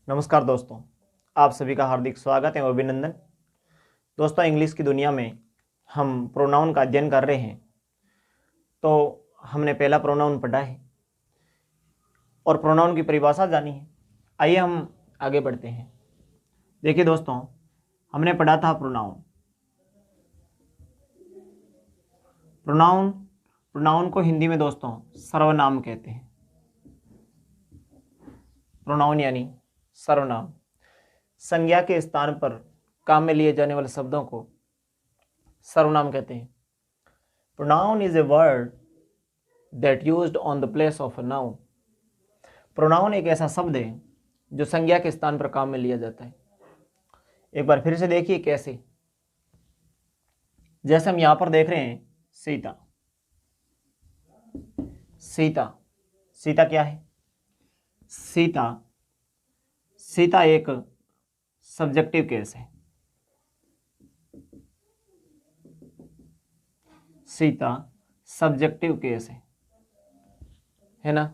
नमस्कार दोस्तों, आप सभी का हार्दिक स्वागत है और अभिनंदन। दोस्तों, इंग्लिश की दुनिया में हम प्रोनाउन का अध्ययन कर रहे हैं। तो हमने पहला प्रोनाउन पढ़ा है और प्रोनाउन की परिभाषा जानी है। आइए हम आगे बढ़ते हैं। देखिए दोस्तों, हमने पढ़ा था प्रोनाउन। प्रोनाउन को हिंदी में दोस्तों सर्वनाम कहते हैं। प्रोनाउन यानी सर्वनाम, संज्ञा के स्थान पर काम में लिए जाने वाले शब्दों को सर्वनाम कहते हैं। Pronoun is a word that used on the place of a noun. Pronoun एक ऐसा शब्द है जो संज्ञा के स्थान पर काम में लिया जाता है। एक बार फिर से देखिए कैसे। जैसे हम यहां पर देख रहे हैं, सीता। सीता सीता क्या है? सीता एक सब्जेक्टिव केस है। सीता सब्जेक्टिव केस है ना।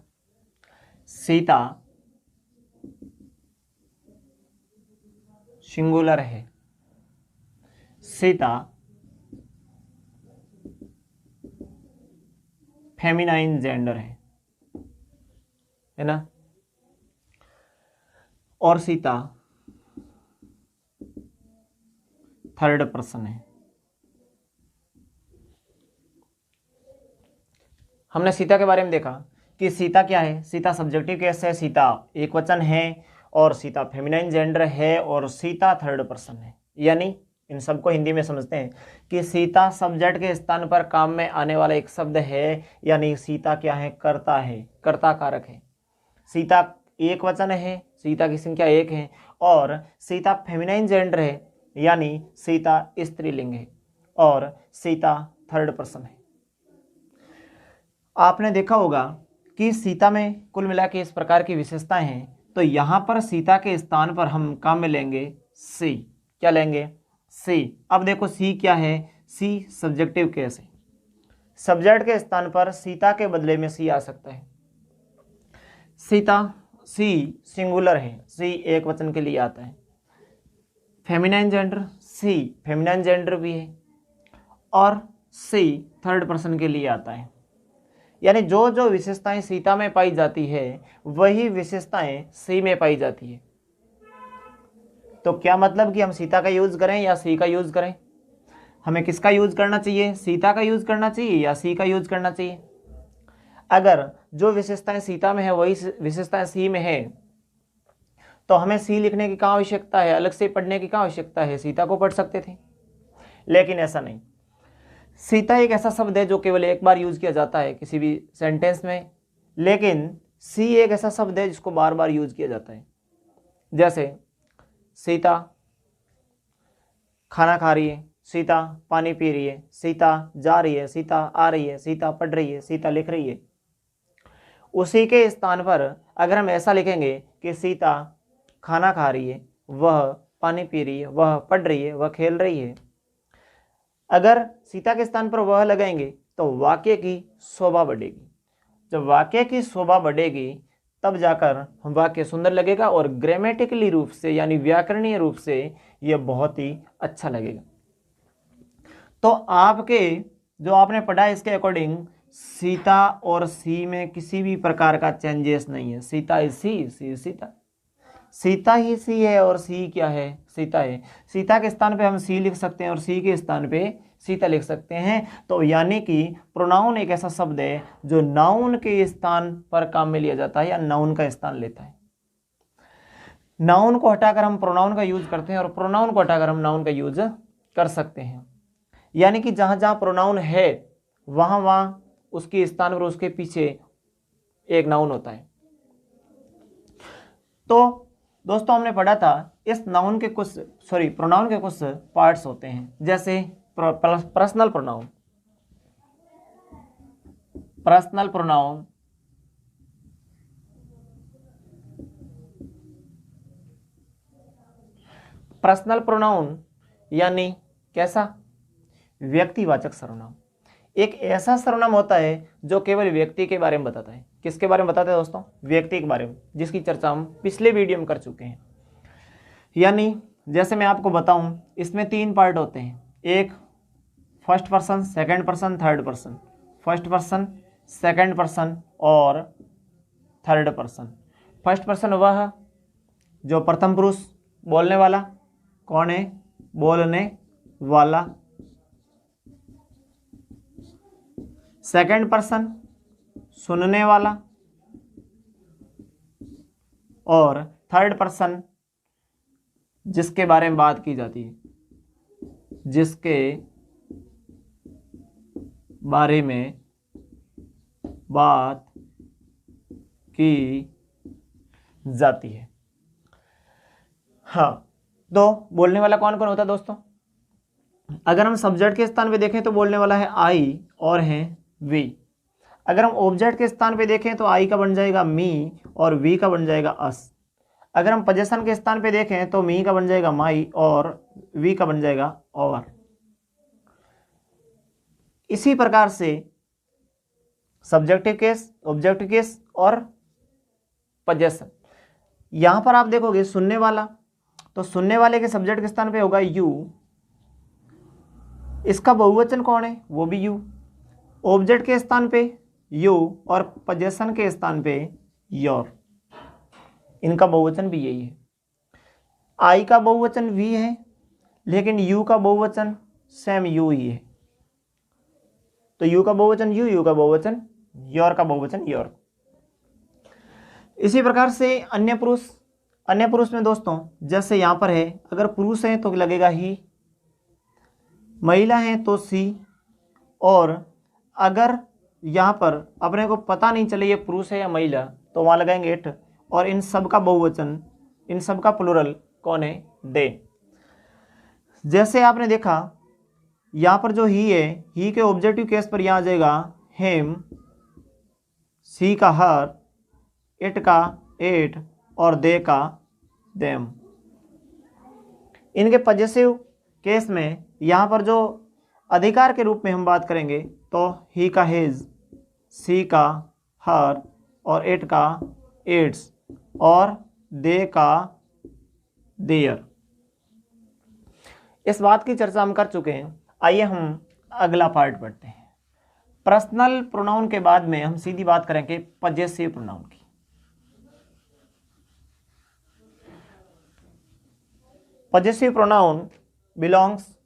सीता सिंगुलर है। सीता फेमिनाइन जेंडर है ना। और सीता थर्ड पर्सन है। हमने सीता के बारे में देखा कि सीता क्या है। सीता सब्जेक्टिव केस है, सीता एक वचन है और सीता फेमिनाइन जेंडर है और सीता थर्ड पर्सन है। यानी इन सबको हिंदी में समझते हैं कि सीता सब्जेक्ट के स्थान पर काम में आने वाला एक शब्द है। यानी सीता क्या है? कर्ता है, कर्ता कारक है। सीता एक वचन है, सीता की संख्या एक है और सीता फेमिनाइन जेंडर है, यानी सीता स्त्रीलिंग है और सीता थर्ड पर्सन है। आपने देखा होगा कि सीता में कुल मिला के इस प्रकार की विशेषताएं हैं। तो यहां पर सीता के स्थान पर हम काम में लेंगे सी। क्या लेंगे? सी। अब देखो सी क्या है? सी सब्जेक्टिव केस है। सब्जेक्ट के स्थान पर सीता के बदले में सी आ सकता है। सीता सी सिंगुलर है, सी एक वचन के लिए आता है। फेमिनाइन जेंडर, सी फेमिनाइन जेंडर भी है और सी थर्ड पर्सन के लिए आता है। यानी जो जो विशेषताएं सीता में पाई जाती है वही विशेषताएं सी में पाई जाती है। तो क्या मतलब कि हम सीता का यूज करें या सी का यूज करें? हमें किसका यूज करना चाहिए? सीता का यूज करना चाहिए या सी का यूज करना चाहिए? अगर जो विशेषताएं सीता में है वही विशेषताएं सी में है तो हमें सी लिखने की क्या आवश्यकता है? अलग से पढ़ने की क्या आवश्यकता है? सीता को पढ़ सकते थे, लेकिन ऐसा नहीं। सीता एक ऐसा शब्द है जो केवल एक बार यूज किया जाता है किसी भी सेंटेंस में, लेकिन सी एक ऐसा शब्द है जिसको बार बार यूज किया जाता है। जैसे सीता खाना खा रही है, सीता पानी पी रही है, सीता जा रही है, सीता आ रही है, सीता पढ़ रही है, सीता लिख रही है। उसी के स्थान पर अगर हम ऐसा लिखेंगे कि सीता खाना खा रही है, वह पानी पी रही है, वह पढ़ रही है, वह खेल रही है, अगर सीता के स्थान पर वह लगाएंगे तो वाक्य की शोभा बढ़ेगी। जब वाक्य की शोभा बढ़ेगी तब जाकर वाक्य सुंदर लगेगा और ग्रामेटिकली रूप से यानी व्याकरणीय रूप से यह बहुत ही अच्छा लगेगा। तो आपके जो आपने पढ़ा इसके अकॉर्डिंग सीता और सी में किसी भी प्रकार का चेंजेस नहीं है। सीता इज सी सीता, सीता ही सी है और सी क्या है? सीता है। सीता के स्थान पे हम सी लिख सकते हैं और सी के स्थान पे सीता लिख सकते हैं। तो यानी कि प्रोनाउन एक ऐसा शब्द है जो नाउन के स्थान पर काम में लिया जाता है या नाउन का स्थान लेता है। नाउन को हटाकर हम प्रोनाउन का यूज करते हैं और प्रोनाउन को हटाकर हम नाउन का यूज कर सकते हैं। यानी कि जहां जहां प्रोनाउन है वहां वहां उसके स्थान पर उसके पीछे एक नाउन होता है। तो दोस्तों हमने पढ़ा था इस नाउन के प्रोनाउन के कुछ पार्ट्स होते हैं। जैसे personal pronoun. Personal pronoun personal pronoun यानी कैसा? व्यक्तिवाचक सर्वनाम। एक ऐसा सर्वनाम होता है जो केवल व्यक्ति के बारे में बताता है। किसके बारे में बताते हैं दोस्तों? व्यक्ति के बारे में, जिसकी चर्चा हम पिछले वीडियो में कर चुके हैं। यानी जैसे मैं आपको बताऊं, इसमें 3 पार्ट होते हैं, एक first person, second person, third person. First person, second person और थर्ड पर्सन। फर्स्ट पर्सन वह जो प्रथम पुरुष, बोलने वाला। कौन है? बोलने वाला। सेकंड पर्सन, सुनने वाला। और थर्ड पर्सन जिसके बारे में बात की जाती है, जिसके बारे में बात की जाती है। हाँ, तो बोलने वाला कौन कौन होता है दोस्तों? अगर हम सब्जेक्ट के स्थान पे देखें तो बोलने वाला है आई और है वी। अगर हम ऑब्जेक्ट के स्थान पे देखें तो आई का बन जाएगा मी और वी का बन जाएगा अस। अगर हम पोजीशन के स्थान पे देखें तो मी का बन जाएगा माई और वी का बन जाएगा और। इसी प्रकार से सब्जेक्टिव केस, ऑब्जेक्टिव केस और पोजीशन। यहां पर आप देखोगे सुनने वाला, तो सुनने वाले के सब्जेक्ट के स्थान पे होगा यू। इसका बहुवचन कौन है? वो भी यू। ऑब्जेक्ट के स्थान पे यू और पोजीशन के स्थान पे योर। इनका बहुवचन भी यही है। आई का बहुवचन वी है, लेकिन यू का बहुवचन सेम यू ही है। तो यू का बहुवचन यू का बहुवचन योर का बहुवचन योर। इसी प्रकार से अन्य पुरुष में दोस्तों जैसे यहां पर है, अगर पुरुष है तो लगेगा ही, महिला है तो सी, और अगर यहां पर अपने को पता नहीं चले ये पुरुष है या महिला तो वहां लगाएंगे इट। और इन सब का बहुवचन, इन सब का प्लूरल कौन है? दे। जैसे आपने देखा यहां पर जो ही है, ही के ऑब्जेक्टिव केस पर यहां आ जाएगा हिम, सी का हर, इट का इट और दे का देम। इनके पॉजेसिव केस में यहां पर जो अधिकार के रूप में हम बात करेंगे तो ही का हिज, सी का हर और इट का इट्स और दे का देयर। इस बात की चर्चा हम कर चुके हैं। आइए हम अगला पार्ट पढ़ते हैं। पर्सनल प्रोनाउन के बाद में हम सीधी बात करेंगे पॉजेसिव प्रोनाउन की। Possessive pronoun belongs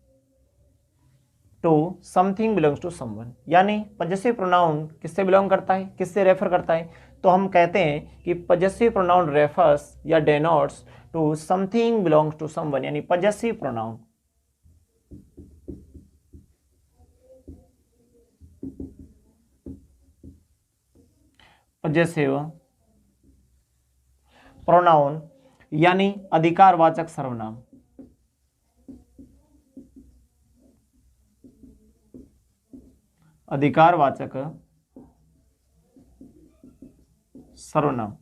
to something belongs to someone. यानी पॉजेसिव प्रोनाउन किससे बिलोंग करता है, किससे रेफर करता है? तो हम कहते हैं कि पॉजेसिव प्रोनाउन रेफर्स या denotes to something belongs to someone. यानी पॉजेसिव प्रोनाउन पॉजेसिव प्रोनाउन यानी अधिकारवाचक सर्वनाम। अधिकारवाचक सर्वनाम।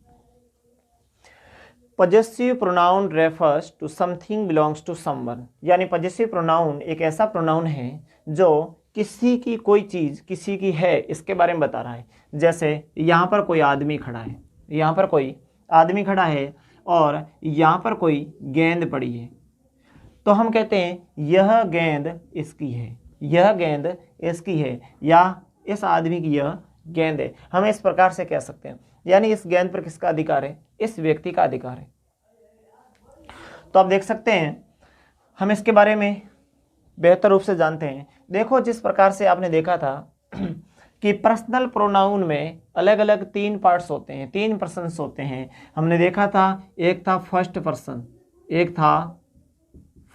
Possessive pronoun refers to something belongs to someone. यानी पॉजेसिव प्रोनाउन एक ऐसा प्रोनाउन है जो किसी की कोई चीज किसी की है इसके बारे में बता रहा है। जैसे यहां पर कोई आदमी खड़ा है, यहां पर कोई आदमी खड़ा है और यहां पर कोई गेंद पड़ी है, तो हम कहते हैं यह गेंद इसकी है, यह गेंद इसकी है, या इस आदमी की यह गेंद है। हम इस प्रकार से कह सकते हैं। यानी इस गेंद पर किसका अधिकार है? इस व्यक्ति का अधिकार है। तो आप देख सकते हैं हम इसके बारे में बेहतर रूप से जानते हैं। देखो जिस प्रकार से आपने देखा था कि पर्सनल प्रोनाउन में अलग अलग 3 पार्ट्स होते हैं, 3 पर्सन्स होते हैं। हमने देखा था एक था फर्स्ट पर्सन, एक था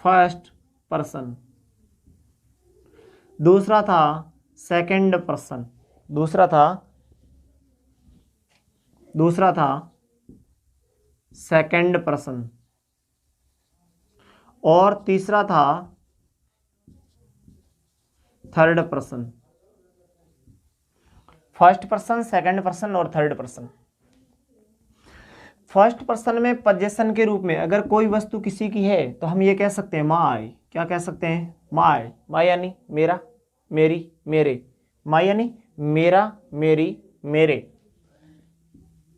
फर्स्ट पर्सन, दूसरा था सेकंड पर्सन, दूसरा था सेकंड पर्सन, और तीसरा था third person. First person, second person और थर्ड पर्सन। फर्स्ट पर्सन में पोजेशन के रूप में अगर कोई वस्तु किसी की है तो हम ये कह सकते हैं माय। क्या कह सकते हैं? माय। माय यानी मेरा, मेरी, मेरे। माय यानी मेरा, मेरी, मेरे।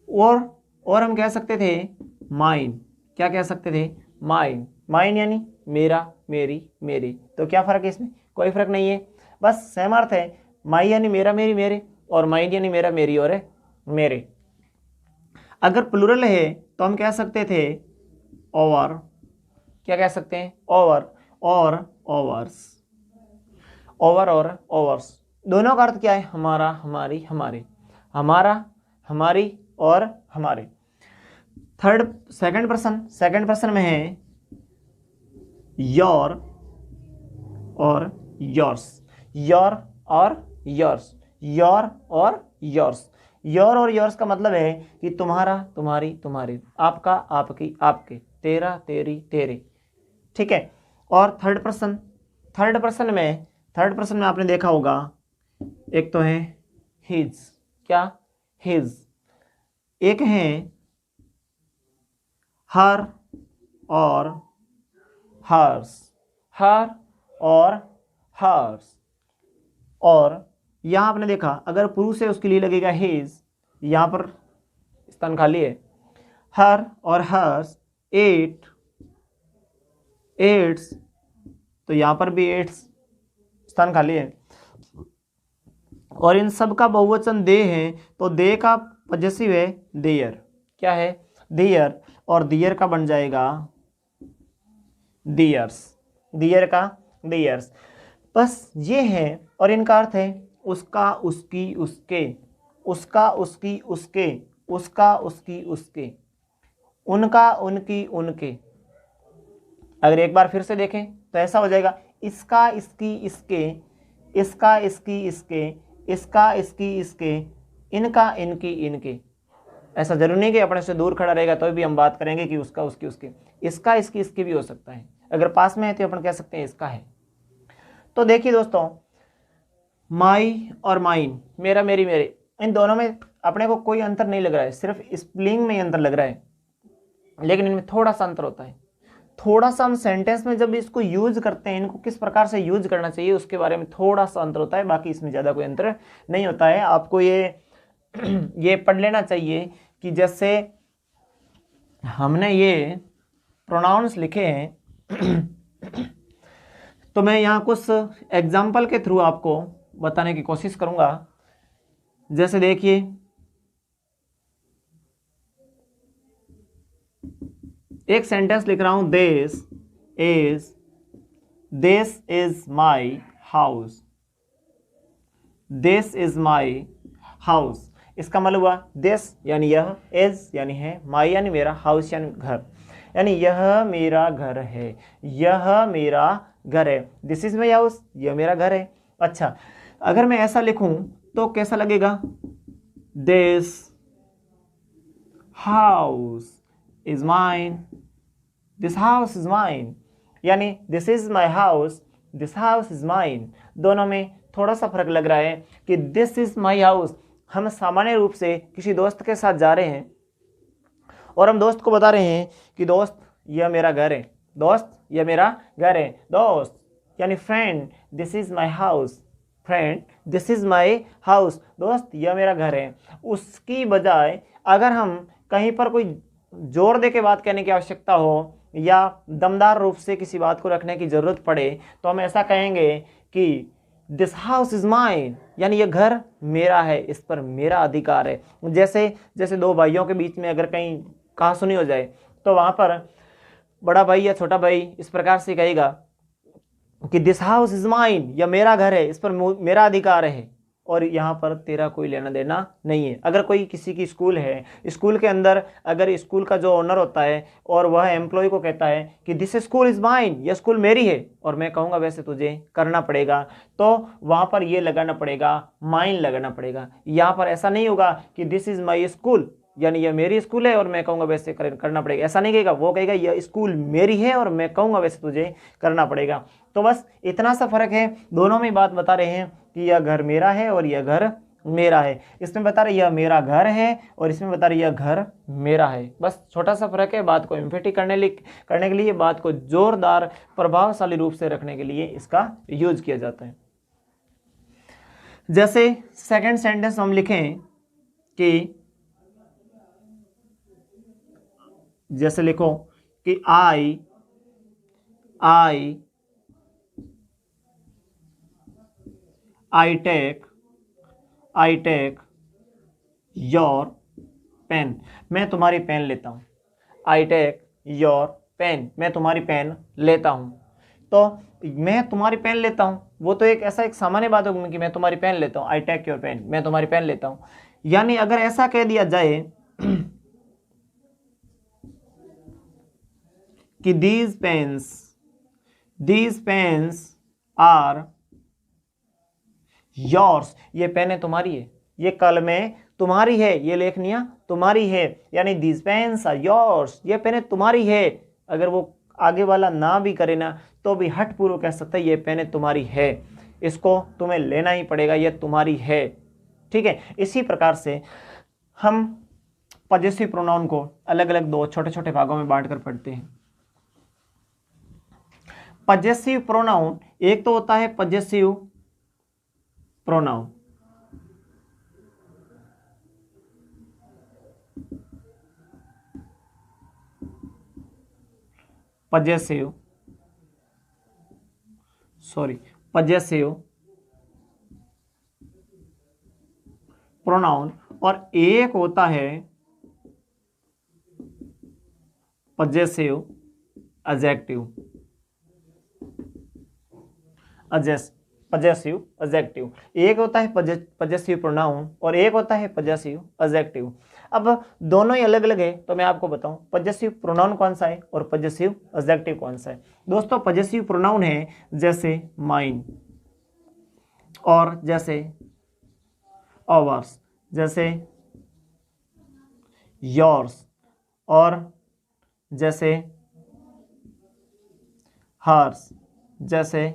और हम कह सकते थे माइन। क्या कह सकते थे? माइन। माइन यानी मेरा, मेरी, मेरी। तो क्या फ़र्क है इसमें? कोई फ़र्क नहीं है, बस सेम अर्थ है। माई यानी मेरा, मेरी, मेरे, और माइन यानी मेरा, मेरी और मेरे। अगर प्लूरल है तो हम कह सकते थे ओवर। क्या कह सकते हैं? ओवर और ओवर्स। ओवर और ओवर्स दोनों का अर्थ क्या है? हमारा, हमारी, हमारे। हमारा, हमारी और हमारे। सेकंड पर्सन में है योर और योर्स। योर और योर्स। योर और योर्स। योर और योर्स का मतलब है कि तुम्हारा, तुम्हारी, तुम्हारे, आपका, आपकी, आपके, तेरा, तेरी, तेरे। ठीक है। और थर्ड पर्सन में आपने देखा होगा, एक तो है हिज। क्या? हिज। एक है हर और हर्स। हर और हर्स। और यहां आपने देखा, अगर पुरुष है उसके लिए लगेगा हिज, यहां पर स्थान खाली है। हर और हर्स, एट, एट्स, तो यहां पर भी एट्स, स्थान खाली है। और इन सब का बहुवचन दे है, तो दे का पॉजेसिव है देयर। क्या है? देयर। और दियर का बन जाएगा दियर्स। दियर का दियर्स। बस ये है। और इनका अर्थ है उसका, उसकी, उसके, उसका, उसकी, उसके, उसका, उसकी, उसके, उनका, उनकी, उनके। अगर एक बार फिर से देखें तो ऐसा हो जाएगा, इसका, इसकी, इसके, इसका, इसकी, इसके, इसका, इसकी, इसके, इनका, इनकी, इनके। ऐसा जरूरी नहीं कि अपने से दूर खड़ा रहेगा तो भी हम बात करेंगे कि उसका, उसकी, उसके। इसका, इसकी, इसके भी हो सकता है। अगर पास में है तो अपन कह सकते हैं इसका है। तो देखिए दोस्तों, माई और माइन, मेरा, मेरी, मेरे, इन दोनों में अपने को कोई अंतर नहीं लग रहा है, सिर्फ स्पेलिंग में अंतर लग रहा है, लेकिन इनमें थोड़ा सा अंतर होता है। थोड़ा सा हम सेंटेंस में जब इसको यूज करते हैं, इनको किस प्रकार से यूज करना चाहिए उसके बारे में थोड़ा सा अंतर होता है, बाकी इसमें ज़्यादा कोई अंतर नहीं होता है। आपको ये पढ़ लेना चाहिए कि जैसे हमने ये प्रोनाउंस लिखे हैं तो मैं यहाँ कुछ एग्जाम्पल के थ्रू आपको बताने की कोशिश करूँगा। जैसे देखिए, एक सेंटेंस लिख रहा हूं, this is my house. This is my house. इसका मतलब हुआ दिस यानी यह, इज यानी है, माई यानी मेरा, हाउस यानी घर, यानी यह मेरा घर है, यह मेरा घर है। दिस इज माई हाउस, यह मेरा घर है। अच्छा, अगर मैं ऐसा लिखूं तो कैसा लगेगा? This house is mine, this house is mine, यानी this is my house, this house is mine. दोनों में थोड़ा सा फर्क लग रहा है कि दिस इज माई हाउस, हम सामान्य रूप से किसी दोस्त के साथ जा रहे हैं और हम दोस्त को बता रहे हैं कि दोस्त यह मेरा घर है, दोस्त यह मेरा घर है। दोस्त यानी friend, this is my house, friend this is my house, दोस्त यह मेरा घर है। उसकी बजाय अगर हम कहीं पर कोई जोर दे के बात कहने की आवश्यकता हो या दमदार रूप से किसी बात को रखने की जरूरत पड़े तो हम ऐसा कहेंगे कि दिस हाउस इज माइन, यानी यह घर मेरा है, इस पर मेरा अधिकार है। जैसे दो भाइयों के बीच में अगर कहीं कहासुनी हो जाए तो वहां पर बड़ा भाई या छोटा भाई इस प्रकार से कहेगा कि दिस हाउस इज माइन, यह मेरा घर है, इस पर मेरा अधिकार है, और यहाँ पर तेरा कोई लेना देना नहीं है। अगर कोई किसी की स्कूल है, स्कूल के अंदर अगर स्कूल का जो ओनर होता है और वह एम्प्लॉय को कहता है कि दिस स्कूल इज़ माइन, यह स्कूल मेरी है, और मैं कहूँगा वैसे तुझे करना पड़ेगा, तो वहाँ पर ये लगाना पड़ेगा, माइन लगाना पड़ेगा। यहाँ पर ऐसा नहीं होगा कि दिस इज़ माई स्कूल, यानी यह मेरी स्कूल है और मैं कहूँगा वैसे करना पड़ेगा, ऐसा नहीं कहेगा। वो कहेगा यह स्कूल मेरी है और मैं कहूँगा वैसे तुझे करना पड़ेगा। तो बस इतना सा फर्क है, दोनों में बात बता रहे हैं कि यह घर मेरा है और यह घर मेरा है। इसमें बता रहे यह मेरा घर है और इसमें बता रहे यह घर मेरा है। बस छोटा सा फर्क है, बात को एम्फेटिक करने के लिए, बात को जोरदार प्रभावशाली रूप से रखने के लिए इसका यूज किया जाता है। जैसे सेकंड सेंटेंस हम लिखें कि जैसे लिखो कि आई टेक योर पेन, मैं तुम्हारी पेन लेता हूँ। आई टेक योर पेन, मैं तुम्हारी पेन लेता हूँ। तो मैं तुम्हारी पेन लेता हूँ, वो तो एक सामान्य बात होगी कि मैं तुम्हारी पेन लेता हूँ। आई टेक योर पेन, मैं तुम्हारी पेन लेता हूँ। यानी अगर ऐसा कह दिया जाए कि दीज पेन्स आर योर्स, ये पेनें तुम्हारी है, ये कलमें तुम्हारी है, ये लेखनियां तुम्हारी है। यानी दीज पेन्स आर योर्स, ये पेनें तुम्हारी है। अगर वो आगे वाला ना भी करे ना तो भी हठपूर्वक कह सकता है ये पेनें तुम्हारी है, इसको तुम्हें लेना ही पड़ेगा, ये तुम्हारी है। ठीक है, इसी प्रकार से हम पजेसिव प्रोनाउन को अलग अलग दो छोटे छोटे भागों में बांटकर पढ़ते हैं। पजेसिव प्रोनाउन एक तो होता है पजेसिव प्रोनाउन, पजेसिव प्रोनाउन, और एक होता है पजेसिव एडजेक्टिव। एक होता है पजेसिव प्रोनाउन और एक होता है पजेसिव एडजेक्टिव। अब दोनों ही अलग अलग है, तो मैं आपको बताऊं पजेसिव प्रोनाउन कौन सा है और पजेसिव एडजेक्टिव कौन सा है। दोस्तों पजेसिव प्रोनाउन है जैसे माइन, और जैसे आवर्स, जैसे योर्स, और जैसे हर्स, जैसे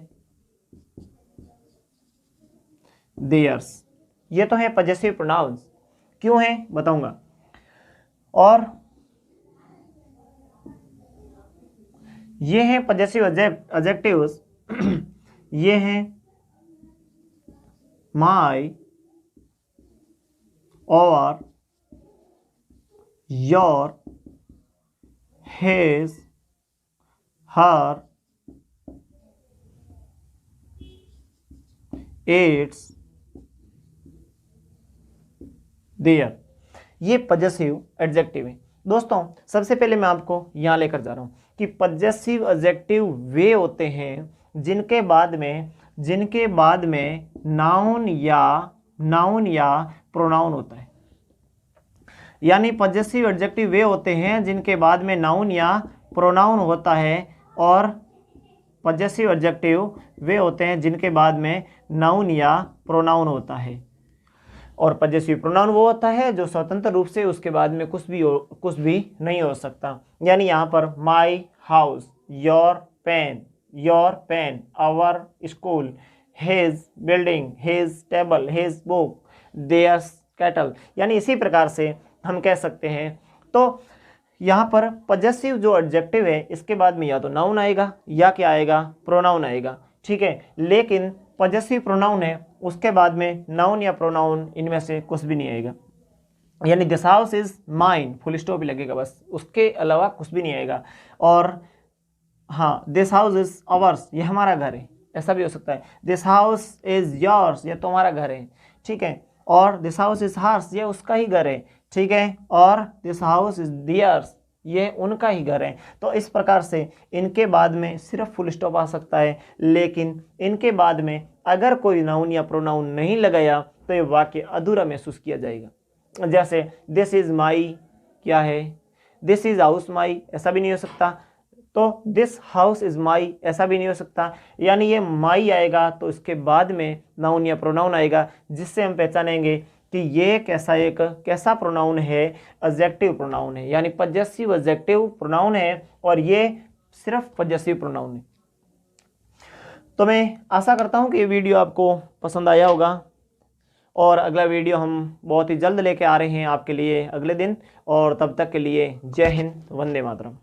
देयर्स। ये तो है पजेसिव प्रोनाउंस। क्यों है बताऊंगा। और ये हैं पजेसिव एडजेक्टिव्स, ये हैं माई, और, your, his, her, its, their. ये पजेसिव एडजेक्टिव है। दोस्तों सबसे पहले मैं आपको यहां लेकर जा रहा हूं कि पजेसिव एडजेक्टिव वे होते हैं जिनके बाद में नाउन या प्रोनाउन होता है। यानी पजेसिव एडजेक्टिव वे होते हैं जिनके बाद में नाउन या प्रोनाउन होता है, और पजेसिव एडजेक्टिव वे होते हैं जिनके बाद में नाउन या प्रोनाउन होता है। और पजेसिव प्रोनाउन वो होता है जो स्वतंत्र रूप से उसके बाद में कुछ भी नहीं हो सकता। यानी यहाँ पर my house, your pen, our school, his building, his table, his book, theirs cattle. यानी इसी प्रकार से हम कह सकते हैं। तो यहाँ पर पजेसिव जो एडजेक्टिव है इसके बाद में या तो नाउन आएगा या क्या आएगा, प्रोनाउन आएगा। ठीक है, लेकिन पजेसिव प्रोनाउन है उसके बाद में नाउन या प्रोनाउन इनमें से कुछ भी नहीं आएगा। यानी this house is mine, full stop भी लगेगा बस, उसके अलावा कुछ भी नहीं आएगा। और हाँ, दिस हाउस इज आवर्स, ये हमारा घर है, ऐसा भी हो सकता है। दिस हाउस इज योर्स, ये तुम्हारा घर है। ठीक है, और दिस हाउस इज हर्स, ये उसका ही घर है। ठीक है, और दिस हाउस इज दियर्स, ये उनका ही घर है। तो इस प्रकार से इनके बाद में सिर्फ फुल स्टॉप आ सकता है, लेकिन इनके बाद में अगर कोई नाउन या प्रोनाउन नहीं लगाया तो ये वाक्य अधूरा महसूस किया जाएगा। जैसे दिस इज माई, क्या है, दिस इज हाउस माई, ऐसा भी नहीं हो सकता। तो दिस हाउस इज माई, ऐसा भी नहीं हो सकता। यानी ये माई आएगा तो इसके बाद में नाउन या प्रोनाउन आएगा, जिससे हम पहचानेंगे कि ये कैसा प्रोनाउन है, एडजेक्टिव प्रोनाउन है। यानी पजेसिव एडजेक्टिव प्रोनाउन है, और ये सिर्फ पजेसिव प्रोनाउन है। तो मैं आशा करता हूँ कि ये वीडियो आपको पसंद आया होगा, और अगला वीडियो हम बहुत ही जल्द लेके आ रहे हैं आपके लिए अगले दिन। और तब तक के लिए जय हिंद, वंदे मातरम।